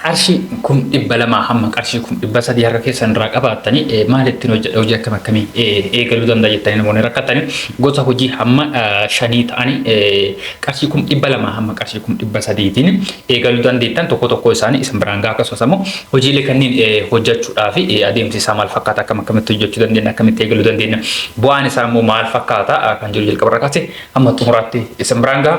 qarshii kun dhibba lamaa hamma qarshii kun dhibba sadii harka keessan irraa qabaatanii maalitti hojii akkam akkamii eegaluu danda'a jettanii namoonni rakkatanii gosa hojii hamma 5 ta'anii qarshii kun dhibba lamaa hamma qarshii kun dhibba sadiitiin eegaluu dandeettan tokko isaanii isin biraan ga'a akkasumas immoo hojiilee kanneen hojjechuudhaaf adeemsi isaa maal fakkaata akkam akkamitti hojjechuu dandeenya akkamitti eegaluu dandeenya bu'aan isaa immoo maal fakkaata kan jiru jalqaba irraa kaasee hamma xumuraatti isin biraan ga'a.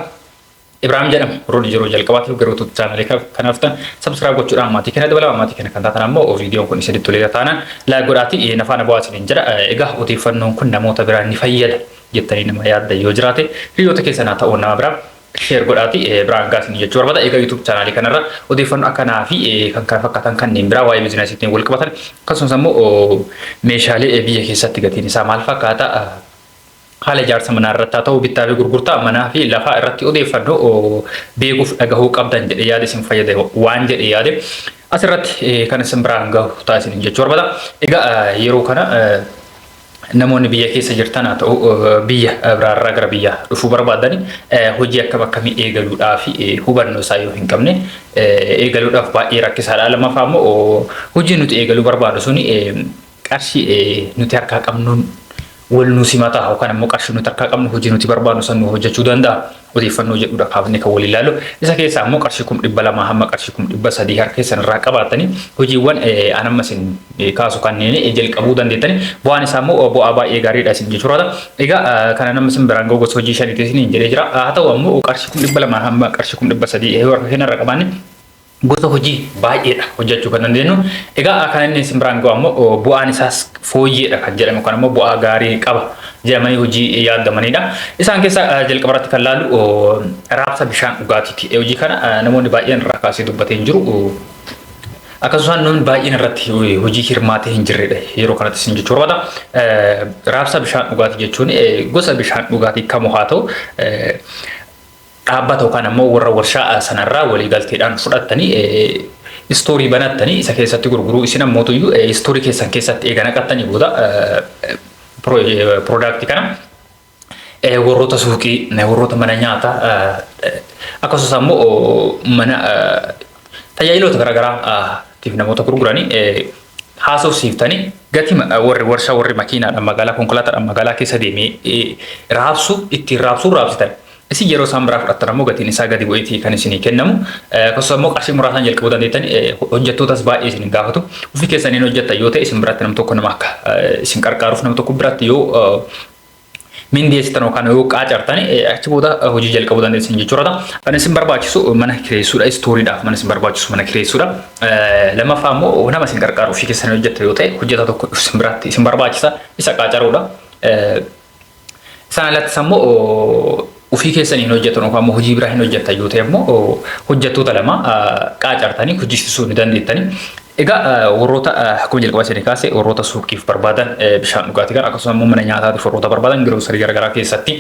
Ibrahim jedhama roon jiruu jalqabaatiif garuu YouTube channel kanaaf tan subscribe gochuudhaan maatii kana dabalaa maatii kana kan taatan ammoo viidiyoon kun isinitti tolee taanaan like godhaati nafaana bu'aatiin jedha egaa odeeffannoon kun namoota biraan ni fayyada jettanii nama yaadda yoo jiraate hiriyoota keessanaa ta'uu nama biraa share godhaati biraan gaasin jechuu barbaada egaa YouTube channel kanarra odeeffannoo akkanaa fi kan kana fakkaatan kanneen biraa waa'ee biizinasiitiin wal qabatan akkasumas ammoo meeshaalee biyya keessatti gatiin isaa maal fakkaata haala ijaarsa manaa irratti haa ta'u bittaa fi gurgurtaa manaa fi lafaa irratti odeeffannoo beekuuf dhagahuu qabdan jedhee yaada isin fayyada waan jedhee yaade asirratti kan isin biraan gahu taasisan jechuu barbaada. Egaa yeroo kana namoonni biyya keessa jirtan haa ta'u biyya biraarraa gara biyya dhufuu barbaadani hojii akkam akkamii eegaluudhaaf hubannoo isaa yoo hin qabne eegaluudhaaf baay'ee rakkisaadha. Lammaffaa immoo hojii nuti eegaluu barbaadu suni qarshii nuti harkaa qabnuun wal nusi mata kan immoo qarshii nuti harkaa qabnu hojii nuti barbaadnu san hojjechuu danda'a odeeffannoo jedhuudha kaafne kan wal ilaalu isa keessaa immoo qarshii kun dhibba lamaa hamma qarshii kun dhibba sadii harka keessan irraa qabaatanii hojiiwwan anamma isin kaasu kanneen jalqabuu dandeettanii bu'aan isaa immoo bu'aa baay'ee gaariidha isin jechuudha. Egaa kana nama isin biraan gahu gosa hojii shaniitiin isin jedhee jira haa ta'u ammoo qarshii kun dhibba lamaa hamma qarshii kun dhibba sadii harka keessan irraa qabaanne gosa hojii baay'eedha hojjechuu kan dandeenyu. Egaa kan inni isin biraan gahu ammoo bu'aan isaas fooyyeedha kan jedhamu kan ammoo bu'aa gaarii qaba jedhamanii hojii yaadamanidha. Isaan keessa jalqaba irratti kan laalu raabsa bishaan dhugaatiiti. Hojii kana namoonni baay'een irraa kaasee dubbatee hin jiru. Akkasumas namni baay'een irratti hojii hirmaatee hin jirredha yeroo kanatti isin jechuu barbaada. Raabsa bishaan dhugaatii jechuun gosa bishaan dhugaatii kamuu haa ta'u dhaabbata yookaan ammoo warra warshaa sanarraa waliigalteedhaan fudhattanii istoorii banattanii isa keessatti gurguruu isin ammootu istoorii keessan keessatti eega naqattanii booda product kana warroota suuqii warroota mana nyaataa akkasumas ammoo mana tajaajiloota garaagaraa tiif namoota gurguranii haasofsiiftanii gatii warri warshaa warri makiinaadhaan magaalaa konkolaataadhaan magaalaa keessa deemee raabsu ittiin raabsitan isin yeroo isaan biraa fudhattan ammoo gatiin isaa gadi bu'eetii kan isinii kennamu akkasumas ammoo qarshii muraasaan jalqabuu dandeettanii hojjettootas baay'ee isin gaafatu ofii keessaniin hojjettan yoo ta'e isin biratti nam tokko nama akka isin qarqaaruuf nam tokko biratti yoo mindeessitan yookaan yoo qaacartanii achi booda hojii jalqabuu dandeessan jechuudha. Kan isin barbaachisu mana kireessuudha istooriidhaaf mana isin barbaachisu mana kireessuudha. Lammaffaa ammoo nama isin qarqaaru ofii keessanii hojjettan yoo ta'e hojjetaa tokko isin biratti isin barbaachisa isa qaacaruudha. Isaan alatti ammoo ofii keessaniin hojjetan yookaan ammoo hojii biraa hin hojjettan yoo ta'e ammoo hojjettoota lama qaacartanii hojjisiisuu ni dandeettanii. Egaa warroota akkuma jalqaba isin kaase warroota suuqiif barbaadan bishaan dhugaatii kan akkasumas immoo mana nyaataatiif warroota barbaadan giroosarii garaagaraa keessatti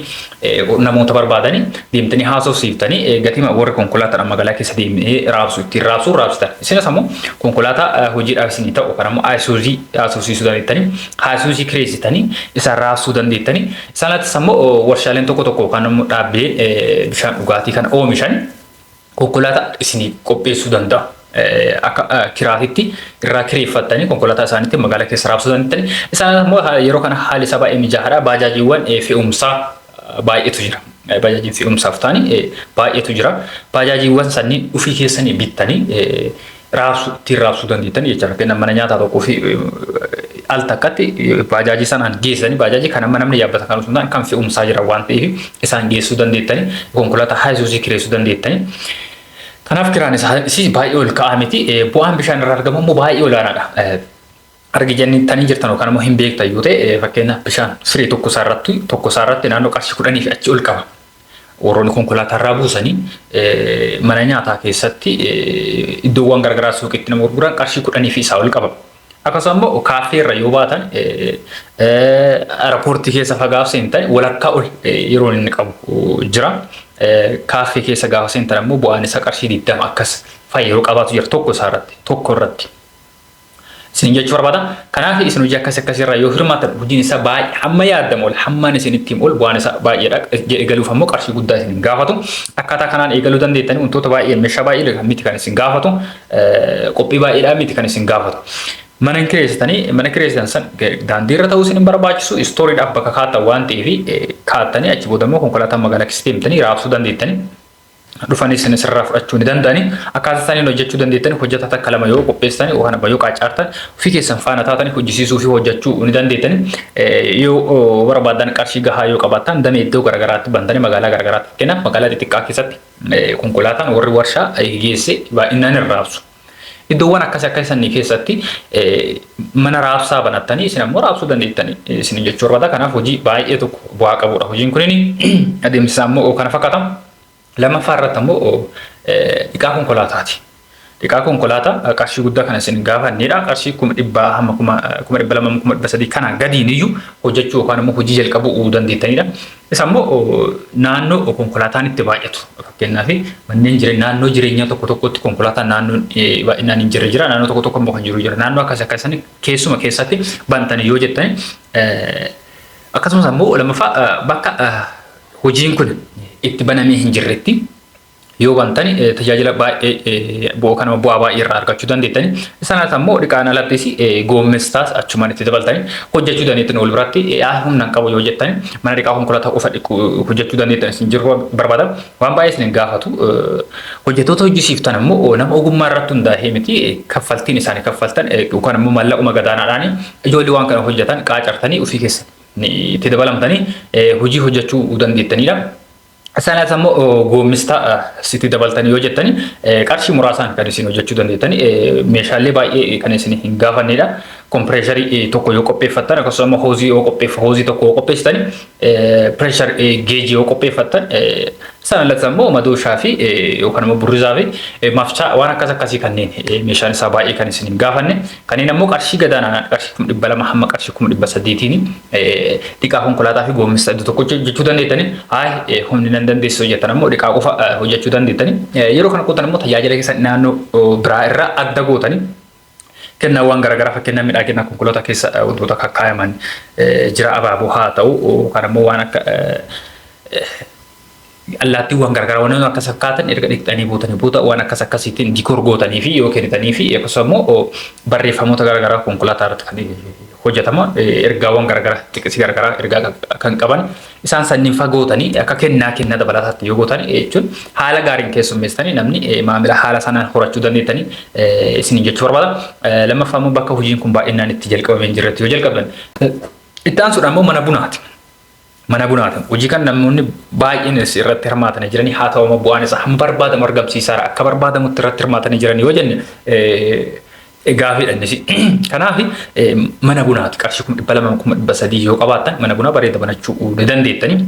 namoota barbaadanii deemtanii haasofsiiftanii gatii warri konkolaataadhaan magaalaa keessa deemee ittiin raabsitan. Isinis ammoo konkolaataa hojiidhaaf isinii ta'u yookaan ammoo Isuuzii haasofsiisuu dandeettanii Isuuzii kireessitanii isaan raabsuu dandeettanii. Isaan alattis ammoo warshaaleen tokko yookaan ammoo dhaabbileen bishaan dhugaatii kan oomishan konkolaataa isinii qopheessuu danda'a. Akka kiraatitti irraa kireeffattanii konkolaataa isaaniitti magaalaa keessa raabsuu dandeettanii. Isaan ammoo yeroo kana haalli isaa baay'ee mijaa'aadha. Baajaajiiwwan fe'umsaa baay'eetu jira. Baajaajiin fe'umsaaf ta'anii baay'eetu jira. Baajaajiiwwan sanniin ofii keessanii bittanii ittiin raabsuu dandeettanii jechuudha. Fakkeenyaaf mana nyaataa tokkoo fi al takkatti baajaajii sanaan geessanii baajaajii kana namni yaabbata kan osoo kan fe'umsaa jira waan ta'eef isaan geessuu dandeettanii konkolaataa Isuuzii kireessuu dandeettanii. Kanaaf kiraan isaa baay'ee ol ka'aa miti bu'aan bishaan irraa argamu immoo baay'ee olaanaadha. Argitanii jirtan yookaan immoo hin beektan yoo ta'e fakkeenyaaf bishaan firii tokko isaarratti naannoo qarshii 10 fi achi ol qaba. Warroonni konkolaataa irraa buusanii mana nyaataa keessatti iddoowwan garaagaraa suuqiitti nama gurguran qarshii 10 fi isaa ol qaba. Akkasumas immoo kaaffee irra yoo baatan aeropoortii keessa fagaaf seentan walakkaa ol yeroo inni qabu jira. Kaaffee keessa gaafa seentan ammoo bu'aan isaa qarshii 20 akkas fayyaduu qabaatu jira tokko irratti. isin jechuu barbaada. Kanaaf isin hojii akkasirraa yoo hirmaatan hojiin isaa baay'ee hamma yaadamu ol hammaan isinitti ol bu'aan isaa baay'eedha. Eegaluuf ammoo qarshii guddaa isin gaafatu. Akkaataa kanaan eegaluu dandeettanii wantoota baay'ee meeshaa baay'ee miti kan isin gaafatu. Qophii baay'eedhaan miti kan isin gaafatu. Mana kireessitan san daandiirra ta'uu isin barbaachisu istooriidhaaf bakka kaattan waan ta'eef kaattanii achi booda immoo konkolaataan magaalaa keessa deemtanii raabsuu dandeettanii. Dhufanii isin sirraa fudhachuu ni danda'ani. Akkaataa isaaniin hojjechuu dandeettanii hojjetaa takka lama yoo qopheessitanii waan abba yoo qaacaartan ofii keessan faana taatanii hojjisiisuu fi hojjechuu ni dandeettanii. Yoo barbaadan qarshii gahaa yoo qabaattan damee iddoo garaagaraatti bantanii magaalaa garaagaraatti kennan magaalaa xixiqqaa keessatti konkolaataan warri warshaa geessee baay'inaan hin raabsu. Iddoowwan akkasii keessatti mana raabsaa banattanii isin ammoo raabsuu dandeettanii isin jechuu barbaada. Kanaaf hojii baay'ee tokko bu'aa qabudha. Hojiin kunin adeemsisaa immoo kana fakkaata. Lammaffaa irratti ammoo dhiqaa konkolaataati. Dhiqaa konkolaataa qarshii guddaa kana isin gaafannedha. Qarshii 100 hamma 200 300 kana gadiin iyyuu hojjechuu yookaan immoo hojii jalqabuu dandeettanidha. Isa immoo naannoo konkolaataan itti baay'atu. Fakkeenyaaf manneen naannoo jireenyaa tokko tokkotti konkolaataan naannoo baay'inaan hin jirre jira. Naannoo tokko tokko immoo kan jiru jira. Naannoo akkasii keessuma keessatti bantanii yoo jettani akkasumas ammoo lammaffaa bakka hojiin kun itti banamee hin jirretti yoo bantani tajaajila baay'ee bu'aa baay'ee irraa argachuu dandeettani. Isaanis ammoo dhiqaan alattis goommestaas achumaan itti dabaltanii hojjechuu dandeettan wal biratti humna hin qabu yoo jettani mana dhiqaa konkolaataa qofa hojjechuu dandeettan isin jiru barbaada. Waan baay'ee isin gaafatu hojjettoota hojjisiiftan ammoo nama ogummaa irratti hundaa'ee miti kaffaltiin isaanii kaffaltan yookaan ammoo maallaquma gadaanaadhaan ijoollee waan kana hojjetan qaacartanii ofii keessa itti dabalamtanii hojii hojjechuu dandeettanidha. Isaanis ammoo goommista sitti dabaltanii yoo jettani qarshii muraasaan kan isin hojjechuu dandeettanii meeshaalee baay'ee kan isin hin gaafannedha. Kompireesharii tokko yoo qopheeffattan akkasumas hoozii tokko yoo qopheessitani pireeshar geejii yoo qopheeffattan sana alatti ammoo madooshaa fi yookaan immoo burrizaa fi mafcaa waan akkasii kanneen meeshaan isaa baay'ee kan isin hin gaafanne kanneen ammoo qarshii gadaanaan qarshii 200 hamma qarshii 300tiin dhiqaa konkolaataa fi goommista iddoo tokko hojjechuu dandeettani. Humni nan dandeessu hojjetan ammoo dhiqaa qofa hojjechuu dandeettani. Yeroo kana qootan ammoo tajaajila keessan naannoo biraa irraa adda gootanii kennaawwan garaagaraa fakkeenyaaf miidhagina konkolaataa keessa wantoota kakkaayaman jira abaaboo haa ta'u yookaan ammoo waan akka allaattiiwwan garaagaraa waan akkas fakkaatan erga dhiqxanii booda waan akkasiitiin dikoor gootanii fi yoo kennitanii fi akkasumas ammoo barreeffamoota garaagaraa konkolaataa irratti kan hojjetama ergaawwan garaagaraa xiqqisi garaagaraa ergaa kan qaban isaan sanniin fagootanii akka kennaa dabalataatti yoo gootan jechuun haala gaariin keessummeessanii namni maamila haala sanaan horachuu dandeettanii isin jechuu barbaada. Lammaffaa immoo bakka hojiin kun baay'inaan itti jalqabamee hin jirretti yoo jalqabdan itti aansuudhaan immoo mana bunaati. Mana bunaati. Hojii kan namoonni baay'een irratti hirmaatanii jiranii haa ta'u bu'aan isaa hamma barbaadamu argamsiisaadha. Akka barbaadamutti irratti hirmaatanii jiranii yoo jenne gaaffiidha innis. Kanaaf mana bunaati qarshii 200,300 yoo qabaattan mana bunaa bareeda banachuu dandeettanii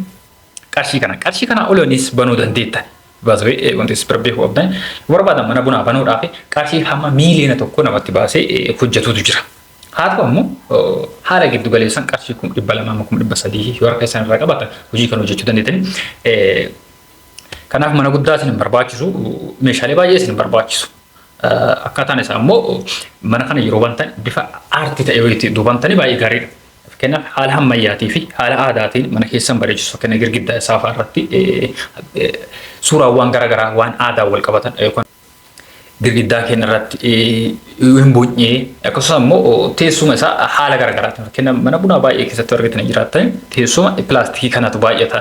qarshii kana oloonis banuu dandeettan. Baasee wanti isperbeeku qabdan barbaadan mana bunaa banuudhaaf qarshii hamma miiliyoona tokko namatti baasee hojjetutu jira. Haa ta'u ammoo haala giddu galeessan qarshii 200,300 yoo harka isaan irraa qabaatan hojii kan hojjechuu dandeettanii. Kanaaf mana guddaa isin barbaachisu meeshaalee baay'ee isin barbaachisu. Akkaataan isaa immoo mana kana yeroo bantan bifa aartii ta'e wayiitti duubantanii baay'ee gaariidha. Fakkeenyaaf haala ammayyaatii fi haala aadaatiin mana keessan bareechisu fakkeenyaaf girgiddaa isaa irratti suuraawwan garaagaraa waan aadaa wal qabatan girgiddaa keenya irratti hin bu'ee akkasumas immoo teessuma isaa haala garaagaraatiin fakkeenyaaf mana bunaa baay'ee keessatti argatanii jiraatan teessuma pilaastikii kanatu baay'ata.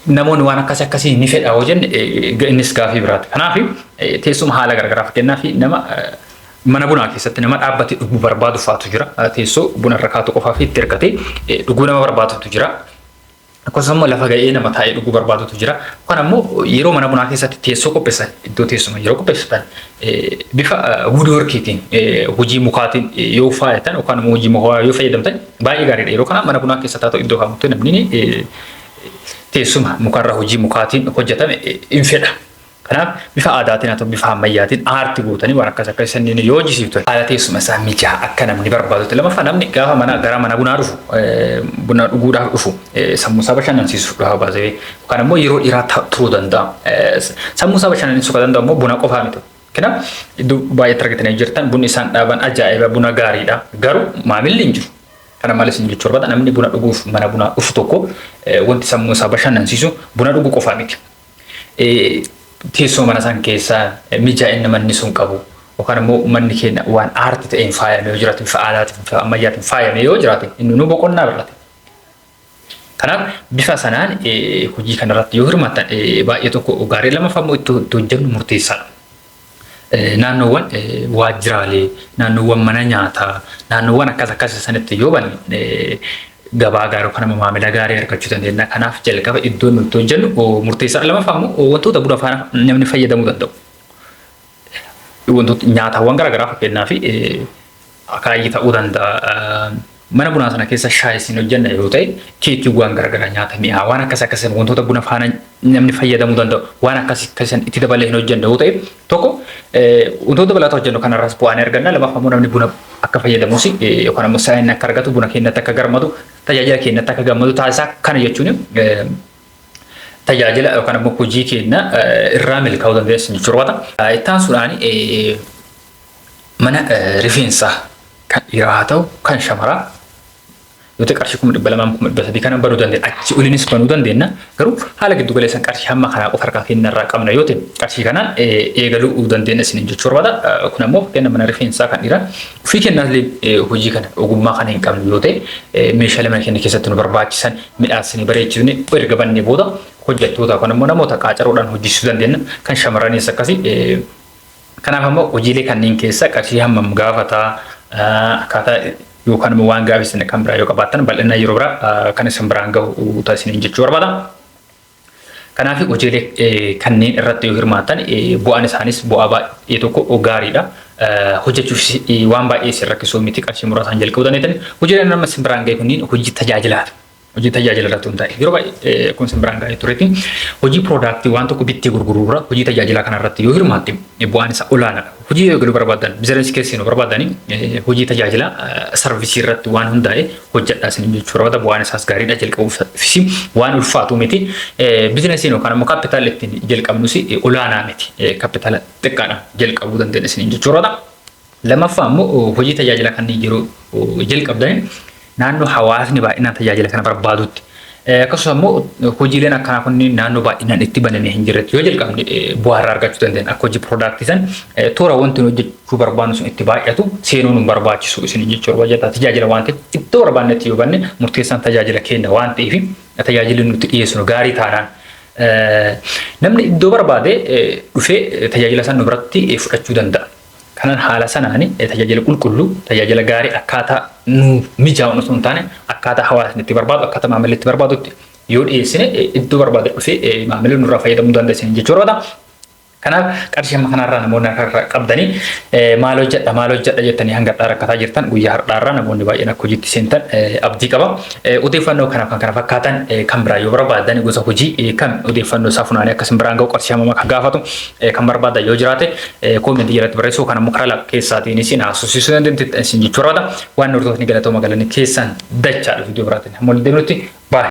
Namoonni waan akkasii ni fedha yoo jenne innis gaaffii biraati. Kanaaf teessuma haala garaagaraa fakkeenyaaf nama mana bunaa keessatti nama dhaabbatee dhuguu barbaadu faatu jira. Teessoo buna irra kaatu qofaa fi itti ergatee dhuguu nama barbaadutu jira. Akkasumas immoo lafa ga'ee nama taa'ee dhuguu barbaadutu jira. Kan ammoo yeroo mana bunaa keessatti teessoo qopheessan iddoo teessuma yeroo qopheessatan bifa woodworkiitiin hojii mukaatiin yoo faayatan yookaan immoo hojii mukaa yoo fayyadamtan baay'ee gaariidha. Yeroo kana mana bunaa keessatti taa'u iddoo kaa'amutti namni teessuma mukarraa hojii mukaatiin hojjetame hin fedha. Kanaaf bifa aadaatiin haa ta'u bifa ammayyaatiin aartii gootanii waan akkasii sanniin yoo hojjisiiftan haala teessuma isaa mijaa'aa akka namni barbaadutti. Lammaffaa namni gaafa gara mana bunaa dhufu buna dhuguudhaaf dhufu sammuu isaa bashannansiisuudhaaf baasee yookaan immoo yeroo dheeraa turuu danda'a. Sammuu isaa bashannansiisuu kan danda'u immoo buna qofaa miti. Kanaaf iddoo baay'eetti argatanii jirtan bunni isaan dhaaban ajaa'iba buna gaariidha. Garuu maamilli hin jiru. Kana malis hin jechuu barbaada namni buna dhuguuf mana bunaa dhufu tokko wanti sammuu isaa bashannansiisu buna dhuguu qofaa miti. Teessoo mana san keessaa mijaa'ina manni sun qabu yookaan immoo manni keenya waan aarti ta'een faayamee yoo jiraate bifa aadaatiin bifa ammayyaatiin faayamee yoo jiraate inni nu boqonnaa birate. Kanaaf bifa sanaan hojii kanarratti yoo hirmaatan baay'ee tokko gaarii lammaffaa immoo itti hojjennu murteessaadha. Naannoowwan waajjiraalee, naannoowwan mana nyaataa, naannoowwan akkas sanitti yoo banne gabaa gaarii yookaan maamila gaarii argachuu dandeenya. Kanaaf jalqaba iddoo nuti hojjennu murteessaadha. Lammaffaa immoo wantoota buna faana namni fayyadamuu danda'u. Wantoota nyaatawwan garaagaraa fakkeenyaaf akaayii ta'uu danda'a. Mana bunaa sana keessa shaayii isin hojjenna yoo ta'e keekiiwwan garaagaraa nyaata mi'aa waan akkas wantoota buna faana namni fayyadamuu danda'u waan akkasiin itti dabalee hin hojjenna yoo ta'e tokko wantoota dabalataa hojjennu kanarraas bu'aan arganna. Lammaffaa immoo namni buna akka fayyadamus yookaan immoo saayinni akka argatu buna keenyatti akka garmadu tajaajila keenyatti akka gammadu taasisaa kana jechuun tajaajila yookaan immoo hojii keenya irraa milkaa'uu dandeessu jechuudha. Itti aansuudhaan mana rifeensaa kan dhiiraa haa ta'u kan shamaraa yoo ta'e qarshii 200,000 kana banuu dandeenya. Achi oliinis banuu dandeenya. Garuu haala giddu galeessan qarshii hamma kanaa qofa harkaa keenyarraa qabna yoo ta'e qarshii kanaan eegaluu dandeenya isin jechuudha. Kun ammoo fakkeenya mana rifeensaa kan dhiiraa ofii keenyaallee hojii kana ogummaa kana hin qabnu yoo ta'e meeshaalee mana keenya keessatti nu barbaachisan midhaasanii bareechisanii erga bannee booda hojjettoota yookaan immoo namoota qaacaruudhaan hojjechuu dandeenya. Kan shamarranis akkasii. Kanaaf ammoo hojiilee kanneen keessa qarshii hammam gaafataa akkaataa yookaan immoo waan gaaffisan kan biraa yoo qabaattan bal'inaa yeroo biraa kan isin biraan gahu taasisan jechuu barbaada. Kanaaf hojiilee kanneen irratti yoo hirmaatan bu'aan isaanis bu'aa baay'ee tokko gaariidha. Hojjechuuf waan baay'ee isin rakkisuu miti qarshii muraasaan jalqabuu dandeettan. Hojiileen nama isin biraan gahe kunniin hojii tajaajilaati. Hojii tajaajila irratti hundaa'e yeroo baay'ee kun isin biraan gahee turetti hojii piroodaaktii waan tokko bittee gurguruurra hojii tajaajilaa kanarratti yoo hirmaatte bu'aan isaa olaanaadha. Hojii eegaluu barbaadan biizinasii keessatti barbaadanii hojii tajaajila sarvisii irratti waan hundaa'e hojjedhaa isin jechuu barbaada. Bu'aan isaas gaariidha jalqabuufis waan ulfaatu miti. Biizinasiin yookaan immoo kaapitaala ittiin jalqabnus olaanaa miti. Kaapitaala xiqqaadhaan jalqabuu dandeenya isin jechuu barbaada. Lammaffaa immoo hojii tajaajila kanneen yeroo jalqabdan naannoo hawaasni baay'inaan tajaajila kana barbaadutti. Akkasumas immoo hojiileen akkanaa kunniin naannoo baay'inaan itti banamee hin jirretti yoo jalqabne bu'aa irraa argachuu dandeenya. Akka hojii piroodaaktii san toora wanti hojjechuu barbaadnu sun itti baay'atu seenuu nu barbaachisu isin jechuudha. Hojjetaa tajaajila waan ta'eef iddoo barbaannetti yoo banne murteessaan tajaajila kenna waan ta'eef tajaajilli nuti dhiyeessinu gaarii taanaan namni iddoo barbaade dhufee tajaajila san nu biratti fudhachuu danda'a. Kanan haala sanaani tajaajila qulqulluu tajaajila gaarii akkaataa nu mijaa'u osoo hin taane akkaataa hawaasni itti barbaadu akkaataa maamilli itti barbaadutti yoo dhiyeessine iddoo barbaade dhufee maamilli nurraa fayyadamuu dandeessan jechuudha. Kanaaf qarshii amma kanarraa namoonni har'a qabdanii maal hojjedha jettanii hanga har'aa rakkataa jirtan guyyaa har'aarraa namoonni baay'een akka hojiitti seentan abdii qaba. Odeeffannoo kanaaf kan kana fakkaatan kan biraa yoo barbaadan gosa hojii kan odeeffannoo isaa funaanee akkasiin biraan ga'u qarshii hammam akka gaafatu kan barbaadan yoo jiraate koomentii jalatti barreessuu kan ammoo karaa keessaatiin isin haasofsiisuu dandeettan isin jechuudha. Waan hordoftoonni galatooma galanii keessan dachaadha viidiyoo biraatiin hamma walitti deemnutti baay'ee.